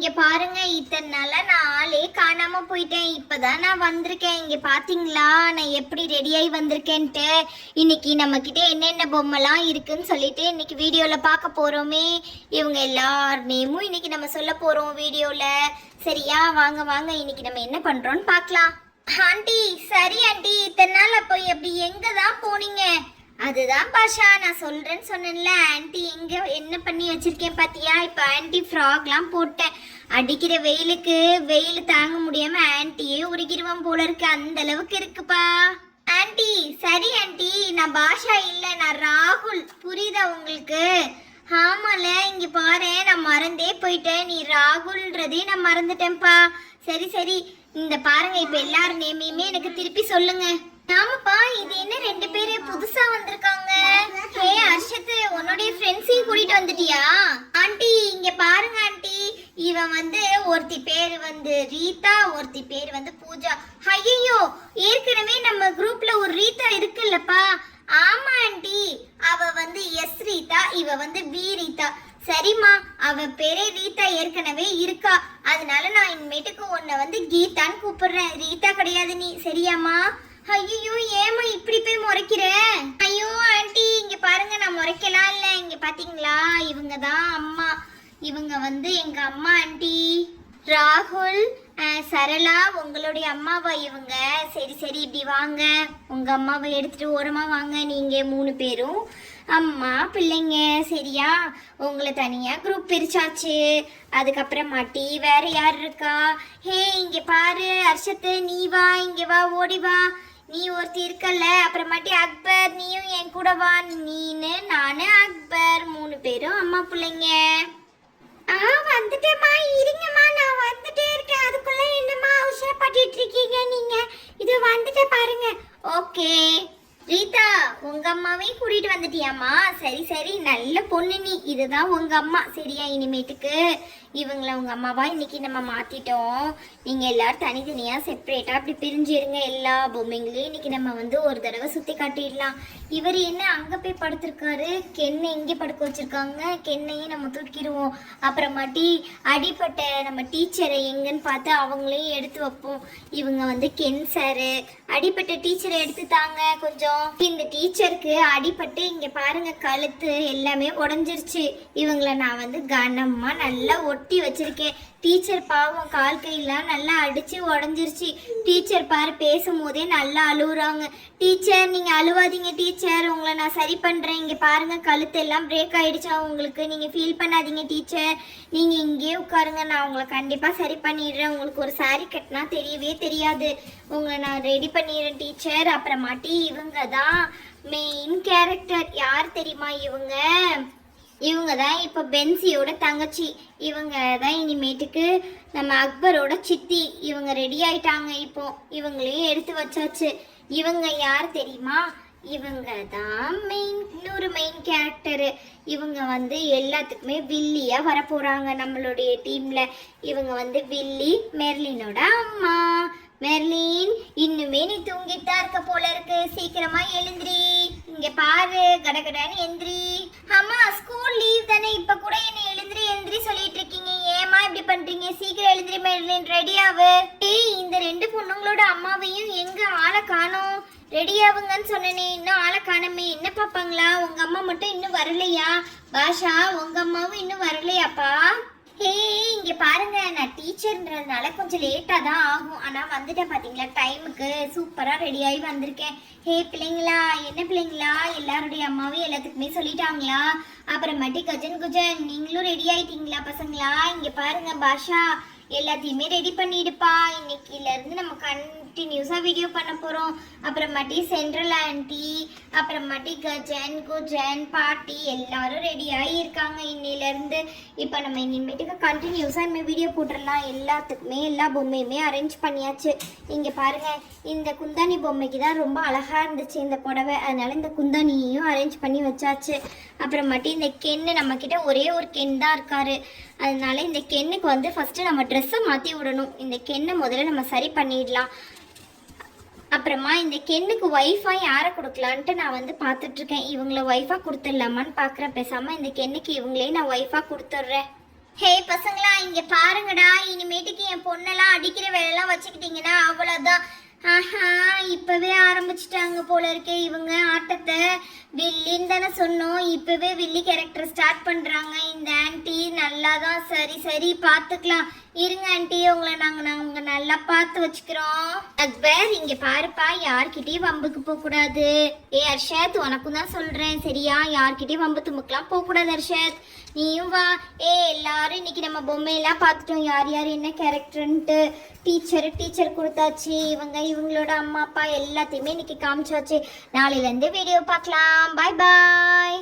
இங்க பாருங்க, இத்தனை நாளா நான் ஆளே காணாம போயிட்டேன். இப்பதான் நான் வந்திருக்கேன். இங்க பாத்தீங்களா நான் எப்படி ரெடியாகி வந்திருக்கேன்ட்டு. இன்னைக்கு நம்ம கிட்ட என்னென்ன பொம்மைலாம் இருக்குன்னு சொல்லிட்டு இன்னைக்கு வீடியோல பார்க்க போறோமே. இவங்க எல்லார் நேமும் இன்னைக்கு நம்ம சொல்ல போறோம் வீடியோல. சரியா, வாங்க வாங்க இன்னைக்கு நம்ம என்ன பண்றோம்னு பார்க்கலாம். ஆண்டி, சரி ஆண்டி, இத்தனை நாள் அப்போ எப்படி எங்க தான் போனீங்க? அதுதான் பாஷா, நான் சொல்றேன்னு சொன்னேன்ல. ஆன்ட்டி எங்க என்ன பண்ணி வச்சிருக்கேன் பாத்தியா? இப்ப ஆன்ட்டி ஃப்ராக்லாம் போட்டேன். அடிக்கிற வெயிலுக்கு வெயில் தாங்க முடியாம ஆன்ட்டியே உருகிருவான் போல இருக்கு, அந்த அளவுக்கு இருக்குப்பா. ஆன்ட்டி, சரி ஆன்ட்டி, நான் பாஷா இல்ல, நான் ராகுல். புரியுதா உங்களுக்கு? ஆமால, இங்க பாரு, நான் மறந்தே போயிட்டேன். நீ ராகுல்ன்றதே நான் மறந்துட்டேன்ப்பா. சரி சரி, இந்த பாருங்க, இப்ப எல்லாரும் நேமையுமே எனக்கு திருப்பி சொல்லுங்க. ஆமாப்பா, இது என்ன ரெண்டு பேரு புதுசா வந்திருக்காங்க? ஹே அர்ஷத், உன்னுடைய ஃப்ரெண்ட்ஸையும் கூட்டிட்டு வந்துட்டியா? ஆண்டி இங்க பாருங்க ஆண்டி, இவன் வந்து ஒருத்தி பேர் வந்து ரீதா, ஒருத்தி பேர் வந்து பூஜா. ஐயோ, ஏற்கனவே நம்ம குரூப்ல ஒரு ரீதா இருக்குல்லப்பா. ஆமா ஆண்டி, அவ வந்து எஸ் ரீதா, இவ வந்து பி ரீதா. சரிம்மா, அவ பேரே ரீதா ஏற்கனவே இருக்கா, அதனால நான் இனிமேட்டுக்கு உன்னை வந்து கீதான்னு கூப்பிடுறேன், ரீதா கிடையாது நீ. சரியாம்மா? ஐயோ, ஏமா இப்படி போய் முறைக்கிற? ஐயோ ஆண்டி, இங்க பாருங்க, நான் முறைக்கலாம் இல்ல. இங்க பாத்தீங்களா, இவங்க தான் அம்மா. இவங்க வந்து எங்க அம்மா ஆண்டி. ராகுல், சரளா உங்களுடைய அம்மாவா இவங்க? சரி சரி, இப்படி வாங்க, உங்க அம்மாவை எடுத்துட்டு ஓரமா வாங்க. நீங்க 3 பேரும் அம்மா பிள்ளைங்க. சரியா, உங்களை தனியா குரூப் பிரிச்சாச்சு. அதுக்கப்புறம் மாட்டி வேற யார் இருக்கா? ஹே இங்க பாரு அர்ஷத்து, நீ வா, இங்க வா, ஓடி வா. நீ ஒருத்தி இருக்கல்ல, அப்புறமாட்டி அக்பர், நீயும் என் கூட வா. நீனு நானு அக்பர் 3 பேரும் அம்மா பிள்ளைங்க. வந்துட்டேம்மா, இருங்கம்மா, நான் வந்துட்டே இருக்கேன். அதுக்குள்ள என்னம்மா அவசரப்பட்டுட்டு இருக்கீங்க நீங்க? இது வந்துட்டு பாருங்க. ஓகே ரீதா, உங்க அம்மாவையும் கூட்டிட்டு வந்துட்டியாம்மா? சரி சரி, நல்ல பொண்ணு நீ. இதுதான் உங்க அம்மா. சரியா, இனிமேட்டுக்கு இவங்கள உங்க அம்மாவா இன்னைக்கு நம்ம மாத்திட்டோம். நீங்க எல்லாரும் தனித்தனியா செப்பரேட்டா அப்படி பிரிஞ்சிருங்க. எல்லா பொம்மைங்களையும் இன்னைக்கு நம்ம வந்து ஒரு தடவை சுத்தி காட்டிடலாம். இவர் என்ன அங்க போய் படுத்திருக்காரு? கென்னை இங்கே படுக்க வச்சிருக்காங்க. கென்னையும் நம்ம தூக்கிடுவோம். அப்புறமாட்டி அடிப்பட்ட நம்ம டீச்சரை எங்கன்னு பார்த்து அவங்களையும் எடுத்து வைப்போம். இவங்க வந்து கென் சாரு, அடிப்பட்ட டீச்சரை எடுத்து தாங்க கொஞ்சம். இந்த டீச்சருக்கு அடிபட்டு இங்க பாருங்க, கழுத்து எல்லாமே உடஞ்சிருச்சு. இவங்கள நான் வந்து கனமா நல்லா ஒட்டி வச்சிருக்கேன். டீச்சர் பாவம், கால் கையெல்லாம் நல்லா அடிச்சு உடஞ்சிருச்சு. டீச்சர் பாரு, பேசும்போதே நல்லா அழுகுறாங்க. டீச்சர் நீங்க அழுவாதீங்க டீச்சர், உங்களை நான் சரி பண்றேன். இங்க பாருங்க, கழுத்து எல்லாம் பிரேக் ஆயிடுச்சா உங்களுக்கு? நீங்க ஃபீல் பண்ணாதீங்க டீச்சர், நீங்க இங்கேயே உட்காருங்க, நான் உங்களை கண்டிப்பா சரி பண்ணிடுறேன். உங்களுக்கு ஒரு சாரி கட்டினா தெரியவே தெரியாது, உங்களை நான் ரெடி பண்ணிடுறேன் டீச்சர். அப்புறமாட்டி இவங்க தான் மெயின் கேரக்டர். யார் தெரியுமா இவங்க? இவங்க தான் இப்போ பென்சியோட தங்கச்சி. இவங்க தான் இனிமேட்டுக்கு நம்ம அக்பரோட சித்தி. இவங்க ரெடி ஆயிட்டாங்க. இப்போ இவங்களையும் எடுத்து வச்சாச்சு. இவங்க யார் தெரியுமா? இவங்க தான் இன்னொரு மெயின் கேரக்டரு. இவங்க வந்து எல்லாத்துக்குமே வில்லியா வரப்போறாங்க நம்மளுடைய டீம்ல. இவங்க வந்து வில்லி, மெர்லினோட அம்மா. மெர்லின், இன்னுமே நீ தூங்கிட்டு தான் இருக்க போல இருக்கு, சீக்கிரமா எழுந்திரி. இங்க பாரு, கடகடான்னு எந்திரி. அம்மா ஸ்கூல் லீவ் தானே, இப்ப கூட என்ன எழுந்திரி எழுந்திரி சொல்லிட்டு இருக்கீங்க, ஏமா இப்படி பண்றீங்க? சீக்கிரம் எழுந்திரி மெர்லின், ரெடி ஆகு. இந்த 2 பொண்ணுங்களோட அம்மாவையும் எங்க ஆளை காணோம்? ரெடி ஆகுங்கன்னு சொன்னனே, இன்னும் ஆளை காணமே. என்ன பாப்பாங்களா? உங்க அம்மா மட்டும் இன்னும் வரலையா? பாஷா, உங்க அம்மாவும் இன்னும் வரலையாப்பா? ஹே இங்க பாருங்க, நான் டீச்சர்ன்றதுனால கொஞ்சம் லேட்டா தான் ஆகும், ஆனா வந்துட்டேன் பாத்தீங்களா டைமுக்கு. சூப்பரா ரெடி ஆகி வந்திருக்கேன். ஹே பிள்ளைங்களா, என்ன பிள்ளைங்களா, எல்லாருடைய அம்மாவும் எல்லாத்துக்குமே சொல்லிட்டாங்களா? அப்புறமாட்டி குஜன் நீங்களும் ரெடி ஆயிட்டீங்களா பசங்களா? இங்க பாருங்க பாஷா, எல்லாத்தையுமே ரெடி பண்ணிடுப்பா. இன்னைக்குல இருந்து நம்ம கண்டினியூஸா வீடியோ பண்ண போறோம். அப்புறமாட்டி சென்ட்ரல் ஆண்டி, அப்புறமாட்டி குஜன் பாட்டி எல்லாரும் ரெடி ஆகி இருக்காங்க இன்னையில இருந்து. இப்போ நம்ம இனிமேட்டுக்கு கண்டினியூஸா இனிமேல் வீடியோ போட்டுடலாம். எல்லாத்துக்குமே எல்லா பொம்மையுமே அரேஞ்ச் பண்ணியாச்சு. இங்க பாருங்க, இந்த குந்தாணி பொம்மைக்கு தான் ரொம்ப அழகா இருந்துச்சு இந்த புடவை, அதனால இந்த குந்தாணியையும் அரேஞ்ச் பண்ணி வச்சாச்சு. அப்புறமாட்டி இந்த கென்னு, நம்ம கிட்ட ஒரே ஒரு கென் தான் இருக்காரு, அதனால இந்த கென்னுக்கு வந்து ஃபர்ஸ்ட் நம்ம ட்ரெஸ்ஸை மாற்றி விடணும். இந்த கென்னை முதல்ல நம்ம சரி பண்ணிடலாம். அப்புறமா இந்த கென்னுக்கு ஒய்ஃபா யாரை கொடுக்கலான்ட்டு நான் வந்து பார்த்துட்ருக்கேன். இவங்கள ஒய்ஃபாக கொடுத்துடலாமான்னு பார்க்குறேன். பேசாமல் இந்த கென்னுக்கு இவங்களே நான் ஒய்ஃபாக கொடுத்துட்றேன். ஹே பசங்களா இங்க பாருங்கடா, இனிமேட்டுக்கு என் பொண்ணெல்லாம் அடிக்கிற வேலையெல்லாம் வச்சுக்கிட்டீங்கன்னா அவ்வளோதான். ஆஹா, இப்பவே ஆரம்பிச்சிட்டாங்க போல இருக்கே இவங்க ஆட்டத்தை. வில்லின்னு தானே சொன்னோம், இப்பவே வில்லி கேரக்டர் ஸ்டார்ட் பண்றாங்க இந்த ஆன்ட்டி. நல்லாதான். சரி சரி பார்த்துக்கலாம். இருங்க ஆன்ட்டி, உங்களை நாங்க நல்லா பார்த்து வச்சுக்கிறோம். அக்பர் இங்க பாருப்பா, யார்கிட்டயும் வம்புக்கு போக கூடாது. அர்ஷத் உனக்கும் தான் சொல்றேன் சரியா, யார்கிட்டயும் வம்பு தும்புக்கெல்லாம் போக கூடாது. அர்ஷத் நீயும் வா. எல்லாரும் இன்னைக்கு நம்ம பொம்மையெல்லாம் பார்த்துட்டோம், யார் யார் என்ன கேரக்டர்ன்ட்டு. டீச்சர் கொடுத்தாச்சு, இவங்களோட அம்மா அப்பா எல்லாத்தையுமே இன்னைக்கு காமிச்சாச்சு. நாளையிலேருந்து வீடியோ பார்க்கலாம். பாய் பாய்.